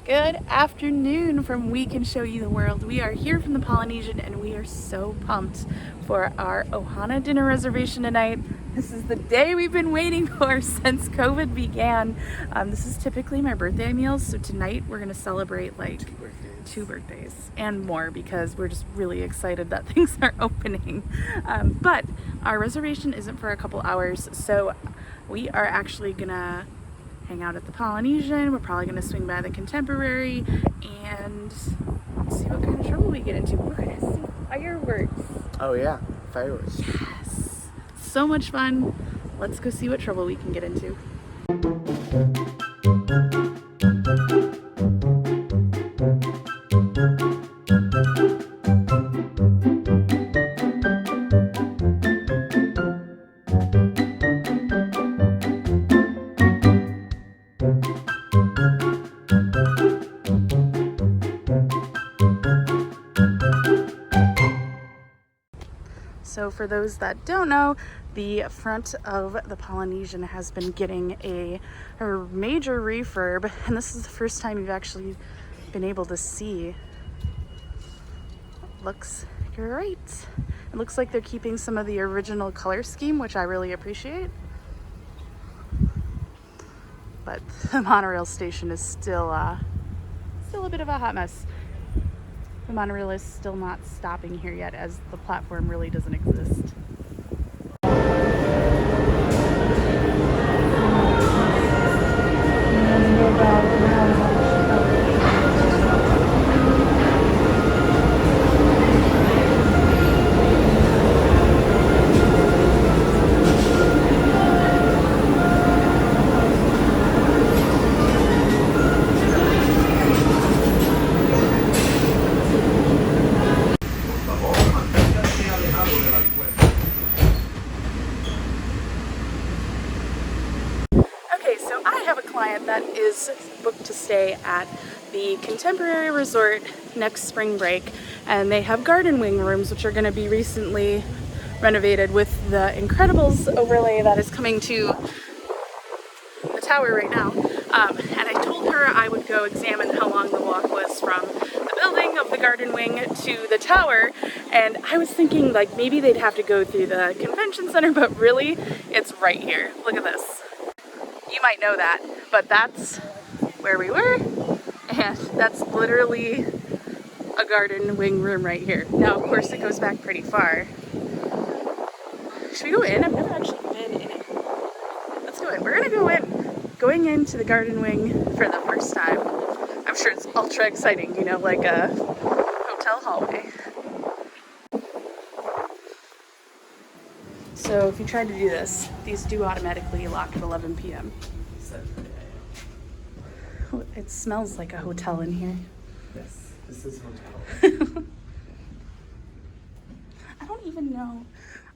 Good afternoon from We Can Show You the World. We are here from the Polynesian and we are so pumped for our Ohana dinner reservation tonight. This is the day we've been waiting for since COVID began. This is typically my birthday meals, so tonight we're gonna celebrate like two birthdays and more because we're just really excited that things are opening. But our reservation isn't for a couple hours, so we are actually gonna hang out at the Polynesian. We're probably going to swing by the Contemporary and see what kind of trouble we get into. We're going to see fireworks. Oh yeah, fireworks. Yes. So much fun. Let's go see what trouble we can get into. So for those that don't know, the front of the Polynesian has been getting a major refurb, and this is the first time you've actually been able to see. Looks great. It looks like they're keeping some of the original color scheme, which I really appreciate. But the monorail station is still a bit of a hot mess. The monorail is still not stopping here yet, as the platform really doesn't exist. That is booked to stay at the Contemporary Resort next spring break, and they have garden wing rooms which are going to be recently renovated with the Incredibles overlay that is coming to the tower right now. And I told her I would go examine how long the walk was from the building of the garden wing to the tower, and I was thinking like maybe they'd have to go through the convention center, but really it's right here. Look at this. You might know that, but that's where we were, and that's literally a garden wing room right here. Now, of course, it goes back pretty far. Should we go in? I've never actually been in it. Let's go in. We're gonna go in. Going into the garden wing for the first time. I'm sure it's ultra exciting, you know, like a hotel hallway. So if you tried to do this, these do automatically lock at 11 p.m. It smells like a hotel in here. Yes, this is a hotel.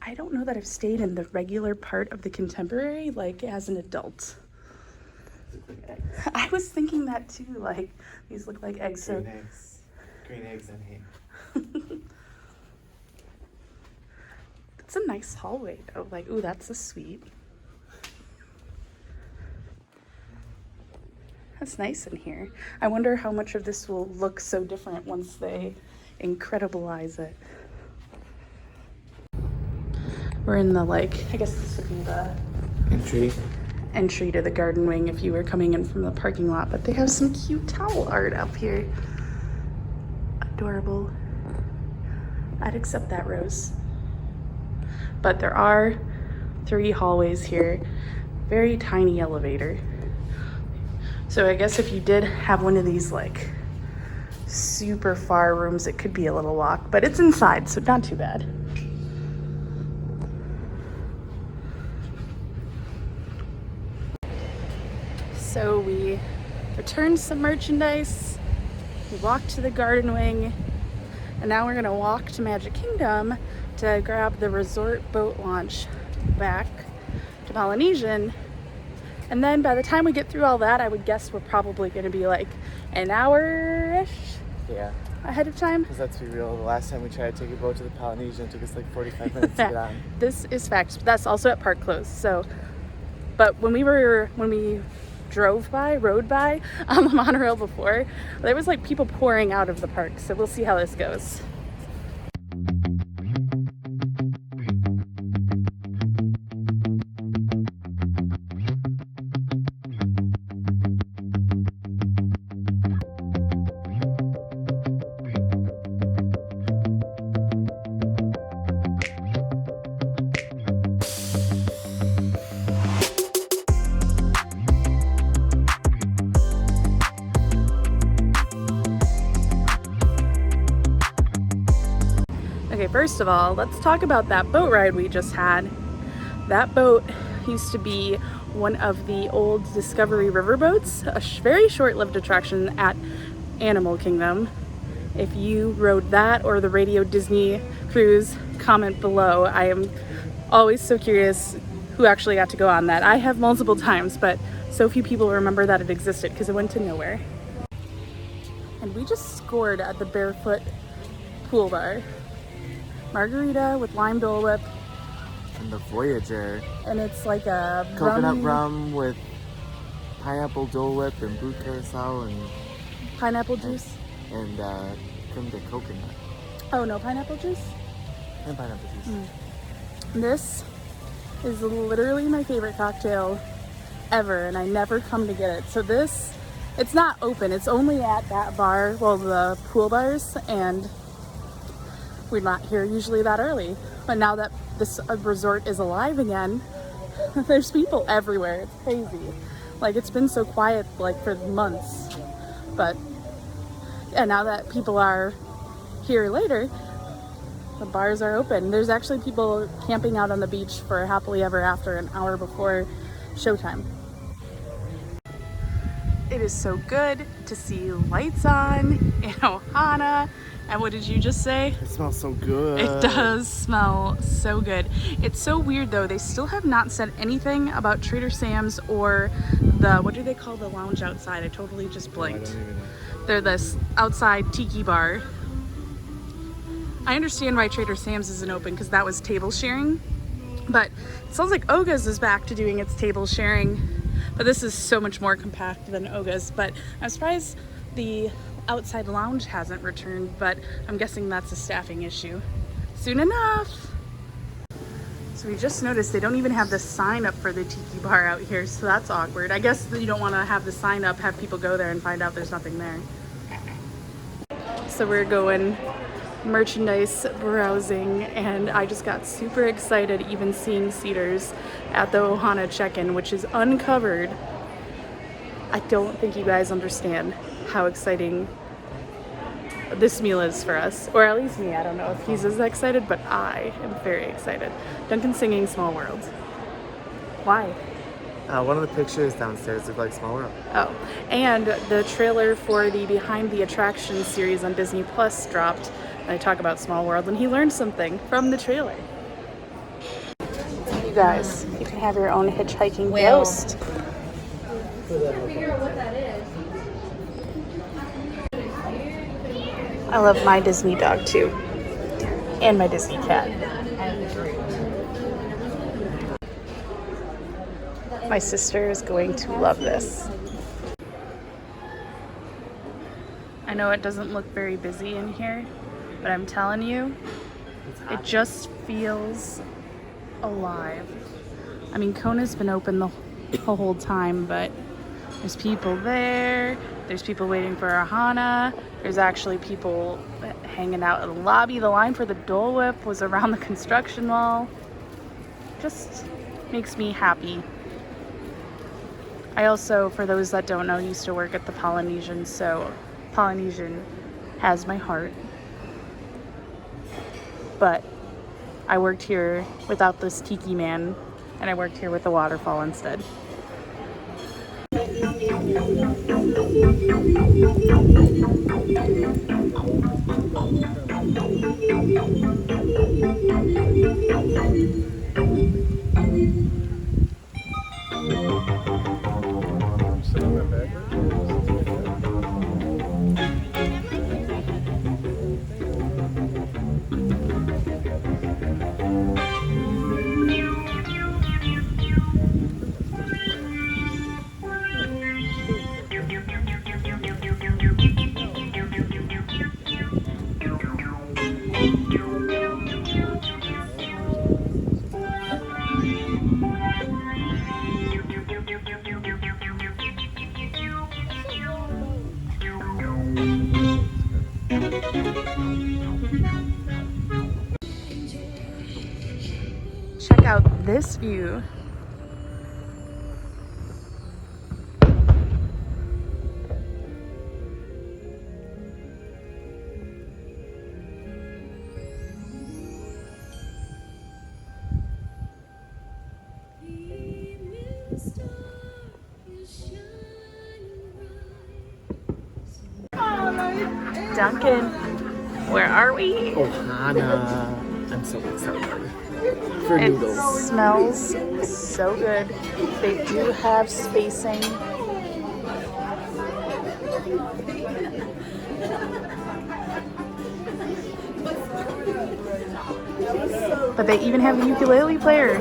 I don't know that I've stayed in the regular part of the Contemporary, like as an adult. I was thinking that too, like these look like eggs. Green eggs and ham. It's a nice hallway though. Like, ooh, that's a suite. That's nice in here. I wonder how much of this will look so different once they incredibilize it. We're in the, like, I guess this would be the entry to the garden wing if you were coming in from the parking lot, but they have some cute towel art up here. Adorable. I'd accept that, Rose. But there are 3 hallways here, very tiny elevator. So I guess if you did have one of these like super far rooms, it could be a little walk, but it's inside, so not too bad. So we returned some merchandise, we walked to the garden wing, and now we're gonna walk to Magic Kingdom to grab the resort boat launch back to Polynesian. And then by the time we get through all that, I would guess we're probably going to be like an hour-ish ahead of time. Because let's be real, the last time we tried to take a boat to the Polynesian, it took us like 45 minutes to get on. This is fact. That's also at park close. So, but when we rode by on the monorail before. There was like people pouring out of the park, so we'll see how this goes. Okay, first of all, let's talk about that boat ride we just had. That boat used to be one of the old Discovery River boats, a very short-lived attraction at Animal Kingdom. If you rode that or the Radio Disney cruise, comment below. I am always so curious who actually got to go on that. I have multiple times, but so few people remember that it existed because it went to nowhere. And we just scored at the Barefoot Pool Bar. Margarita with lime Dole Whip. And the Voyager. And it's like a coconut rum with pineapple Dole Whip and blue curacao and pineapple juice. And creme de coconut. Oh no, pineapple juice? And pineapple juice. This is literally my favorite cocktail ever, and I never come to get it. So this, it's not open. It's only at that bar, well, the pool bars, and we're not here usually that early. But now that this resort is alive again, there's people everywhere. It's crazy. Like, it's been so quiet like for months. But yeah, now that people are here later, the bars are open. There's actually people camping out on the beach for Happily Ever After an hour before showtime. It is so good to see lights on in Ohana. And what did you just say? It smells so good. It does smell so good. It's so weird though, they still have not said anything about Trader Sam's or the, what do they call the lounge outside? I totally just blinked. I don't even know. They're this outside tiki bar. I understand why Trader Sam's isn't open because that was table sharing. But it sounds like Oga's is back to doing its table sharing. But this is so much more compact than Oga's. But I'm surprised the outside lounge hasn't returned, but I'm guessing that's a staffing issue. Soon enough. So we just noticed they don't even have the sign up for the tiki bar out here, so that's awkward. I guess you don't want to have the sign up, have people go there and find out there's nothing there. So we're going merchandise browsing, and I just got super excited even seeing Cedars at the Ohana check-in, which is uncovered. I don't think you guys understand how exciting this meal is for us, or at least me. I don't know if he's as excited, but I am very excited. Duncan's singing Small World. Why? One of the pictures downstairs looked like Small World. Oh, and the trailer for the Behind the Attractions series on Disney Plus dropped, and I talk about Small World, and he learned something from the trailer. You guys, you can have your own hitchhiking ghost. I love my Disney dog too, and my Disney cat. My sister is going to love this. I know it doesn't look very busy in here, but I'm telling you, it just feels alive. I mean, Kona's been open the whole time, but there's people there. There's people waiting for Ohana. There's actually people hanging out in the lobby. The line for the Dole Whip was around the construction wall. Just makes me happy. I also, for those that don't know, used to work at the Polynesian, so Polynesian has my heart. But I worked here without this tiki man, and I worked here with the waterfall instead. this view. Duncan, where are we? Ohana. I'm so excited for It noodles. smells so good. They do have spacing. But they even have a ukulele player.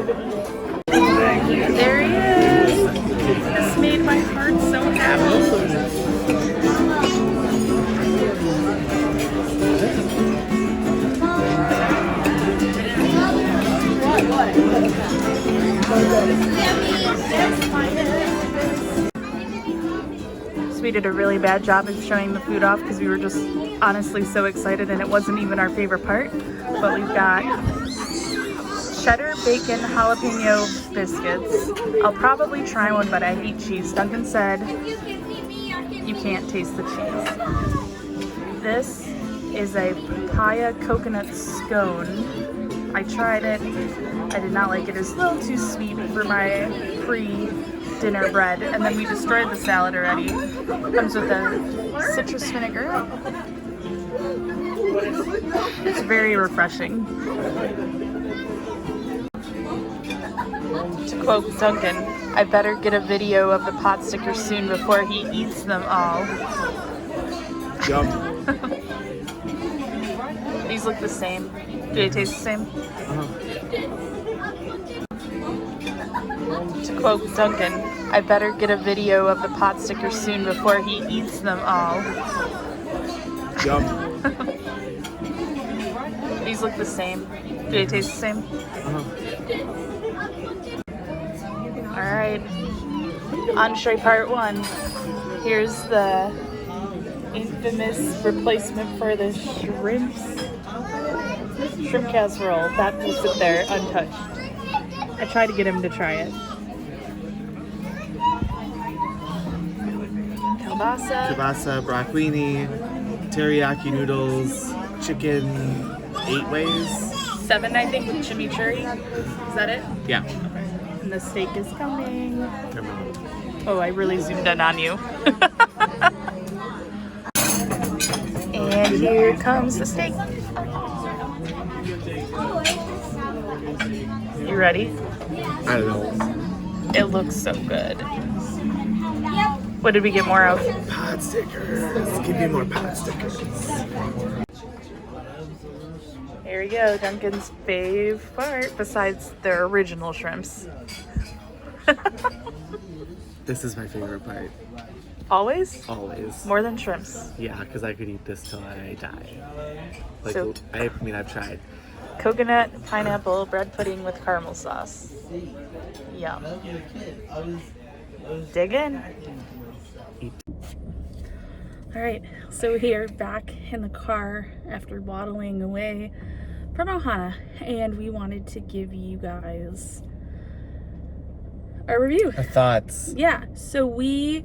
There he is. This made my heart so happy. So we did a really bad job of showing the food off because we were just honestly so excited, and it wasn't even our favorite part. But we've got cheddar bacon jalapeno biscuits. I'll probably try one, but I hate cheese. Duncan said you can't taste the cheese. This is a papaya coconut scone. I tried it. I did not like it. It's a little too sweet for my pre-dinner bread. And then we destroyed the salad already. Comes with a citrus vinegar. It's very refreshing. To quote Duncan, I better get a video of the pot stickers soon before he eats them all. Yum. These look the same. Do they taste the same? To quote Duncan, I better get a video of the pot stickers soon before he eats them all. Yum. These look the same. Do they taste the same? Alright. Entree part 1. Here's the infamous replacement for the shrimp casserole. That will sit there untouched. I tried to get him to try it. Kielbasa, broccolini, teriyaki noodles, chicken 8 ways. 7, I think, with chimichurri. Is that it? Yeah. And the steak is coming. Come on. Oh, I really zoomed in on you. And here comes the steak. You ready? I don't know. It looks so good. What did we get more of? Pot stickers. Give me more pot stickers. Here we go, Duncan's fave part, besides their original shrimps. This is my favorite part. Always? Always. More than shrimps. Yeah, because I could eat this till I die. Like, So- I've tried. Coconut, pineapple, bread pudding with caramel sauce. Yum. Dig in. Eat. Alright, so here, back in the car after waddling away from Ohana, and we wanted to give you guys a review. Our thoughts. Yeah, so we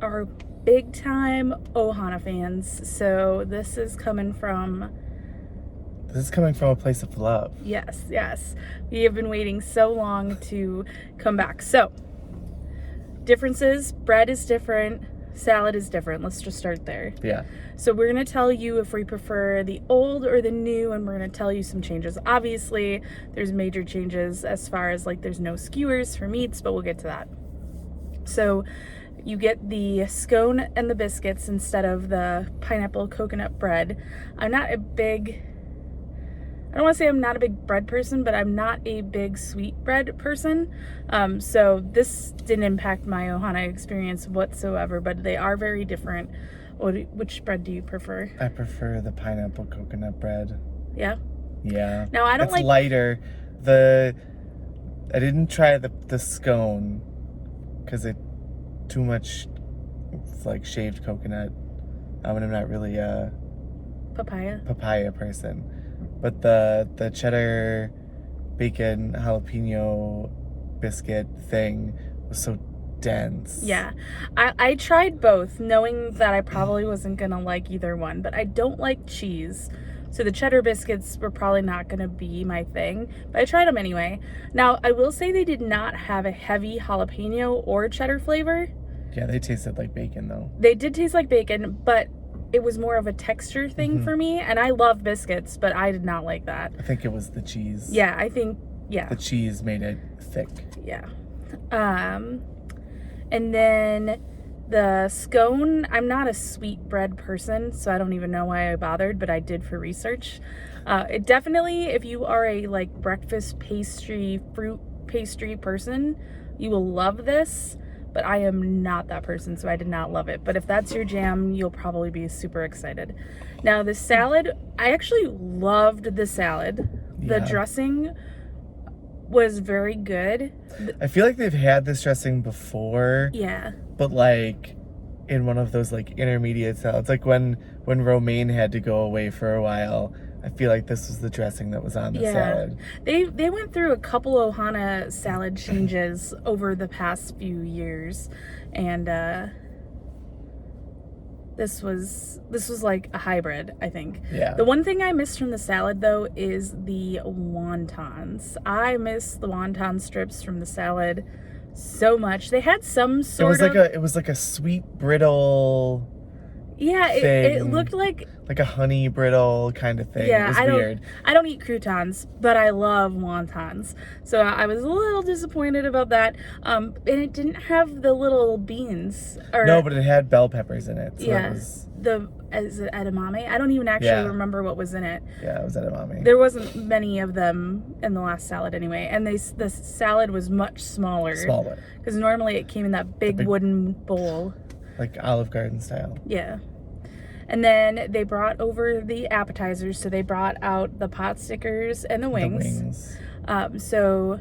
are big time Ohana fans, so this is coming from, This is coming from a place of love. yes, we have been waiting so long to come back. So, differences, bread is different, salad is different. Let's just start there. Yeah. So we're going to tell you if we prefer the old or the new, and we're going to tell you some changes. Obviously, there's major changes as far as like there's no skewers for meats, but we'll get to that. So you get the scone and the biscuits instead of the pineapple coconut bread. I don't want to say I'm not a big bread person, but I'm not a big sweet bread person. So this didn't impact my Ohana experience whatsoever, but they are very different. Which bread do you prefer? I prefer the pineapple coconut bread. Yeah? Yeah. Now, I don't it's like... lighter. I didn't try the scone because it too much. It's like shaved coconut. I'm not really a papaya papaya person. But the cheddar bacon jalapeno biscuit thing was so dense. Yeah. I tried both, knowing that I probably wasn't gonna like either one, but I don't like cheese. So the cheddar biscuits were probably not gonna be my thing, but I tried them anyway. Now, I will say they did not have a heavy jalapeno or cheddar flavor. Yeah, they tasted like bacon though. They did taste like bacon, but it was more of a texture thing for me, and I love biscuits, but I did not like that. I think it was the cheese. Yeah, I think, yeah. The cheese made it thick. Yeah. And then the scone, I'm not a sweet bread person, so I don't even know why I bothered, but I did for research. It definitely, if you are a like breakfast pastry, fruit pastry person, you will love this, but I am not that person, so I did not love it. But if that's your jam, you'll probably be super excited. Now the salad, I actually loved the salad. The dressing was very good. I feel like they've had this dressing before. Yeah. But like in one of those like intermediate salads, like when romaine had to go away for a while, I feel like this was the dressing that was on the salad. They went through a couple Ohana salad changes over the past few years, and this was like a hybrid, I think. Yeah. The one thing I missed from the salad though is the wontons. I miss the wonton strips from the salad so much. They had some sort of it was like a sweet brittle. Yeah, it looked like a honey brittle kind of thing. Yeah, it was weird. I don't eat croutons, but I love wontons. So I was a little disappointed about that. And it didn't have the little beans. No, but it had bell peppers in it. So yeah, is it edamame? I don't even actually remember what was in it. Yeah, it was edamame. There wasn't many of them in the last salad anyway, and the salad was much smaller. Smaller. Because normally it came in that big wooden bowl. Like Olive Garden style. Yeah. And then they brought over the appetizers. So they brought out the pot stickers and the wings. So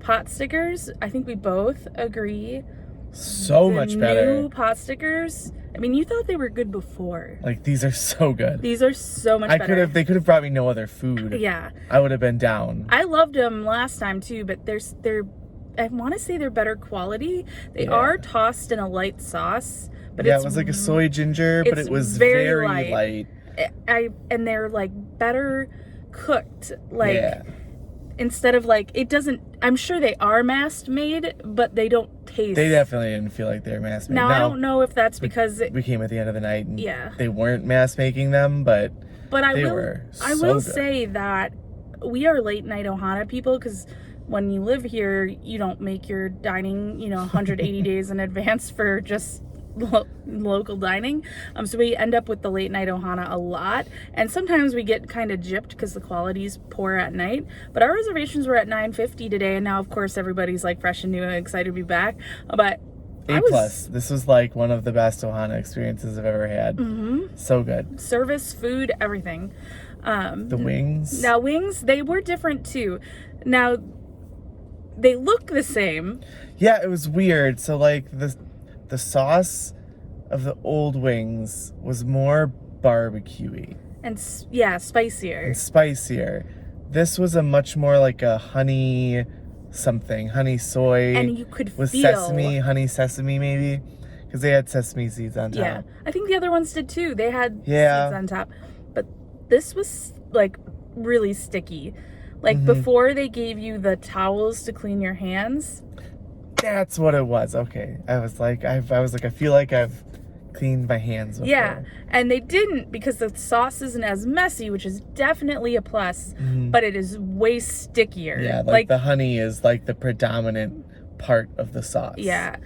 pot stickers, I think we both agree. So much better. New pot stickers. I mean, you thought they were good before. Like, these are so good. These are so much better. They could have brought me no other food. Yeah. I would have been down. I loved them last time too, but I want to say they're better quality. They are tossed in a light sauce. But it was like a soy ginger, but it was very light. And they're like better cooked. Like instead of like, it doesn't, I'm sure they are mass made, but they don't taste. They definitely didn't feel like they were mass made. Now I don't know if that's because we came at the end of the night and yeah, they weren't mass making them, but I will say that we are late night Ohana people, because when you live here, you don't make your dining, 180 days in advance for just local dining. So we end up with the late night Ohana a lot, and sometimes we get kind of gypped because the quality's poor at night. But our reservations were at 9:50 today, and now of course everybody's like fresh and new and excited to be back. But A+. This was like one of the best Ohana experiences I've ever had. So good. Service, food, everything. The wings. Now wings, they were different too. Now they look the same. Yeah, it was weird. So like the sauce of the old wings was more barbecue-y. And spicier. This was a much more like a honey soy. And you could with feel honey sesame maybe, because they had sesame seeds on top. Yeah, I think the other ones did too. They had seeds on top, but this was like really sticky. Like before they gave you the towels to clean your hands. That's what it was. Okay, I was like, I feel like I've cleaned my hands before. Yeah, and they didn't, because the sauce isn't as messy, which is definitely a plus, but it is way stickier. Yeah, like the honey is like the predominant part of the sauce. Yeah.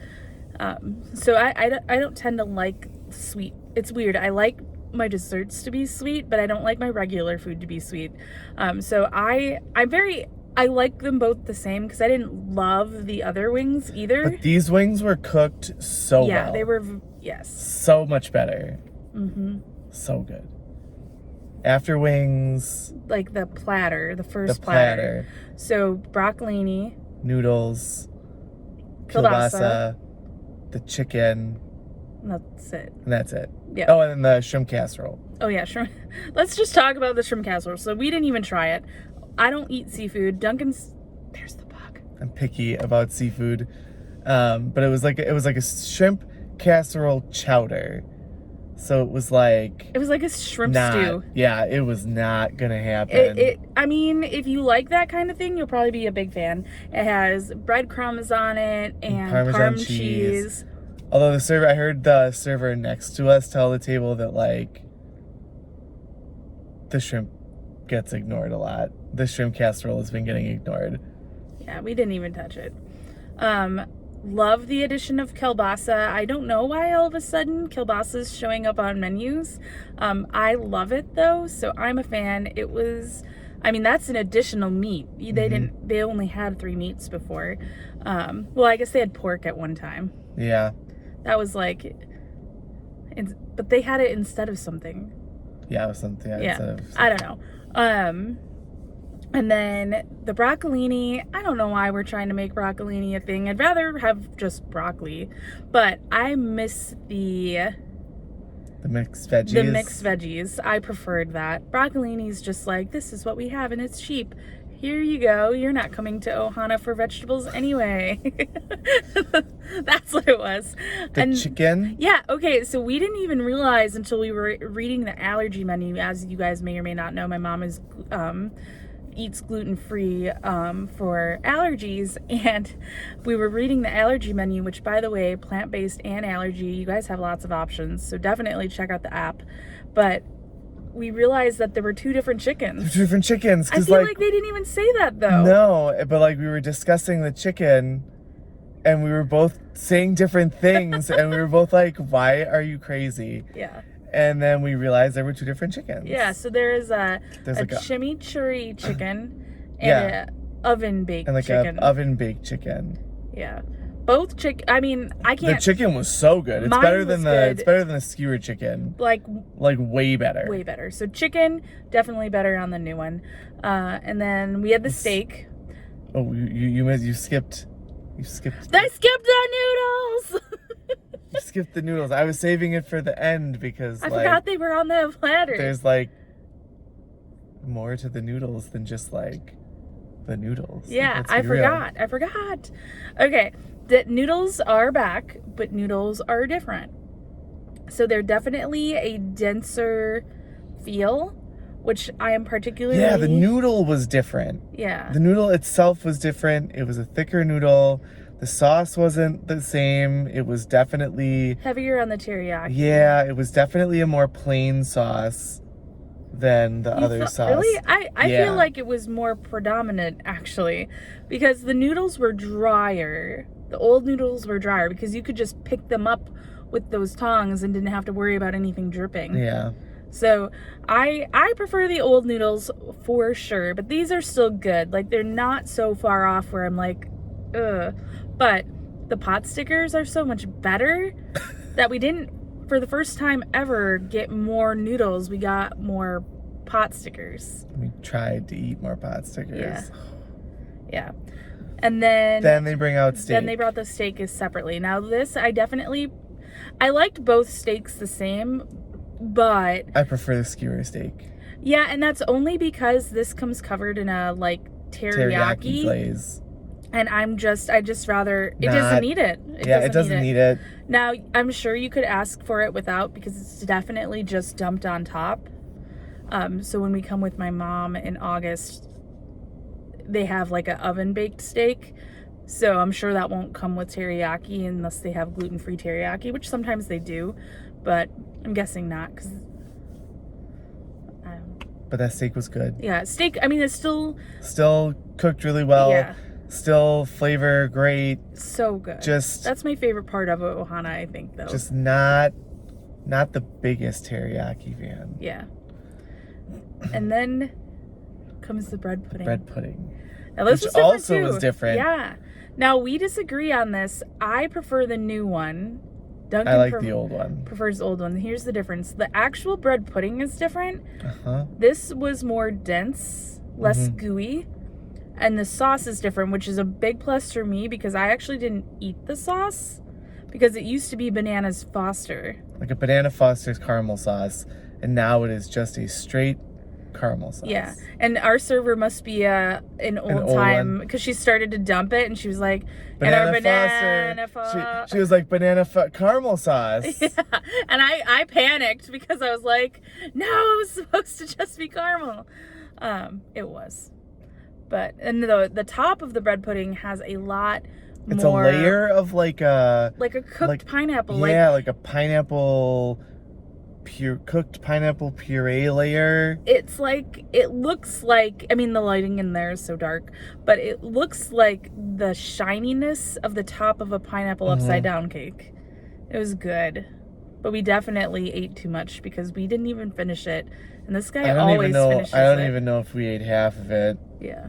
So I don't tend to like sweet. It's weird. I like my desserts to be sweet, but I don't like my regular food to be sweet. So I like them both the same, because I didn't love the other wings either. But these wings were cooked so well. Yeah, they were, yes. So much better. So good. After wings. Like the platter, the first platter. So broccolini. Noodles. Kielbasa. The chicken. And that's it. Yeah. Oh, and then the shrimp casserole. Oh yeah, shrimp. Let's just talk about the shrimp casserole. So we didn't even try it. I don't eat seafood. Duncan's, there's the bug. I'm picky about seafood. But it was like a shrimp casserole chowder. So it was like a shrimp stew. Yeah, it was not gonna happen. I mean, if you like that kind of thing, you'll probably be a big fan. It has breadcrumbs on it and Parmesan cheese. Although I heard the server next to us tell the table that like the shrimp gets ignored a lot. The shrimp casserole has been getting ignored. Yeah, we didn't even touch it. Love the addition of kielbasa. I don't know why all of a sudden kielbasa is showing up on menus. I love it though, so I'm a fan. That's an additional meat. They only had 3 meats before. Well, I guess they had pork at one time. Yeah. That was like, but they had it instead of something. Yeah, it was something. Yeah. Instead of something. I don't know. And then the broccolini, I don't know why we're trying to make broccolini a thing. I'd rather have just broccoli, but I miss the mixed veggies. The mixed veggies. I preferred that. Broccolini's just like, this is what we have and it's cheap. Here you go. You're not coming to Ohana for vegetables anyway. That's what it was. The chicken? Yeah, okay, so we didn't even realize until we were reading the allergy menu. As you guys may or may not know, my mom eats gluten-free for allergies, and we were reading the allergy menu, which, by the way, plant-based and allergy, you guys have lots of options, so definitely check out the app. But we realized that there were 2 different chickens. 2 different chickens. I feel like they didn't even say that, though. No, but like we were discussing the chicken, and we were both saying different things, and we were both like, why are you crazy? Yeah. And then we realized there were 2 different chickens. Yeah, so there's like chimichurri chicken and an oven-baked chicken. An oven-baked chicken. Yeah. Both I mean, I can't... The chicken was so good. It's better than the skewer chicken. Like way better. Way better. So chicken, definitely better on the new one. And then we had the steak. Oh, you skipped... I skipped the noodles! You skipped the noodles. I was saving it for the end because I forgot they were on the platter. There's like more to the noodles than just like the noodles. Yeah, I forgot. Okay, the noodles are back, but noodles are different. So they're definitely a denser feel, which I am particularly... Yeah, the noodle was different. Yeah. The noodle itself was different. It was a thicker noodle. The sauce wasn't the same. It was definitely... heavier on the teriyaki. Yeah, it was definitely a more plain sauce than the other sauce. Really? I feel like it was more predominant, actually, because the noodles were drier. The old noodles were drier because you could just pick them up with those tongs and didn't have to worry about anything dripping. Yeah. So I prefer the old noodles for sure, but these are still good. Like, they're not so far off where I'm like, ugh. But the pot stickers are so much better that we didn't, for the first time ever, get more noodles. We got more pot stickers. We tried to eat more pot stickers. Yeah. And then they bring out steak. Then they brought the steak separately. Now this, I liked both steaks the same, but I prefer the skewer steak. Yeah, and that's only because this comes covered in a like teriyaki glaze. And I just rather, it doesn't need it. It doesn't need it. Now, I'm sure you could ask for it without, because it's definitely just dumped on top. So when we come with my mom in August, they have like an oven-baked steak. So I'm sure that won't come with teriyaki unless they have gluten-free teriyaki, which sometimes they do. But I'm guessing not, because... But that steak was good. Yeah, steak, I mean, it's still cooked really well. Yeah. Still flavor great. So good. That's my favorite part of Ohana, I think, though. Just not the biggest teriyaki fan. Yeah. And then comes the bread pudding. Now this Which also was different. Yeah. Now we disagree on this. I prefer the new one. Duncan I like the old one. Prefers the old one. Here's the difference. The actual bread pudding is different. Uh-huh. This was more dense, less gooey. And the sauce is different, which is a big plus for me because I actually didn't eat the sauce because it used to be Bananas Foster. Like a Banana Foster's caramel sauce, and now it is just a straight caramel sauce. Yeah, and our server must be an old time because she started to dump it and she was like, Banana Foster. She was like, caramel sauce. Yeah. And I panicked because I was like, no, it was supposed to just be caramel. It was. But, and the top of the bread pudding has a lot It's more, a layer of like a cooked pineapple. Yeah, like a pineapple cooked pineapple puree layer. It's like, it looks like, I mean, the lighting in there is so dark, but it looks like the shininess of the top of a pineapple upside down cake. It was good, but we definitely ate too much because we didn't even finish it. And this guy always finishes it. I don't even know if we ate half of it. Yeah.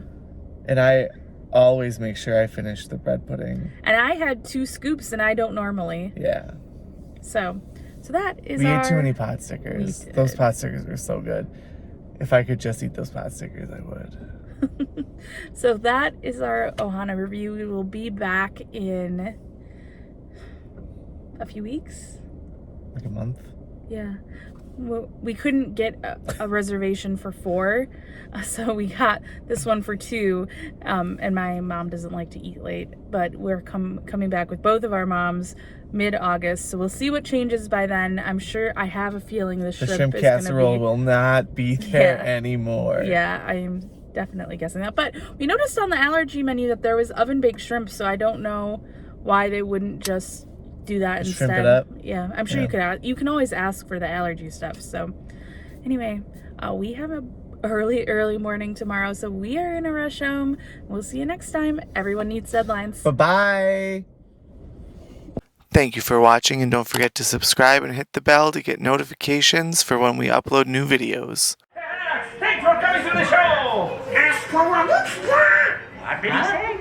And I always make sure I finish the bread pudding. And I had 2 scoops and I don't normally. Yeah. So that is We ate too many pot stickers. Those pot stickers were so good. If I could just eat those pot stickers, I would. So that is our Ohana review. We will be back in a few weeks. Like a month? Yeah. Well, we couldn't get a reservation for 4, so we got this one for 2. And my mom doesn't like to eat late, but we're coming back with both of our moms mid-August, so we'll see what changes by then. I'm sure, I have a feeling the shrimp casserole will not be there anymore. Yeah, I'm definitely guessing that. But we noticed on the allergy menu that there was oven-baked shrimp, so I don't know why they wouldn't just do that instead. Shrimp it up? Yeah, I'm sure you can always ask for the allergy stuff. So anyway, we have a early morning tomorrow, so we are gonna rush home. We'll see you next time. Everyone needs deadlines. Bye-bye. Thank you for watching, and don't forget to subscribe and hit the bell to get notifications for when we upload new videos. Thanks for coming to the show! What did you say?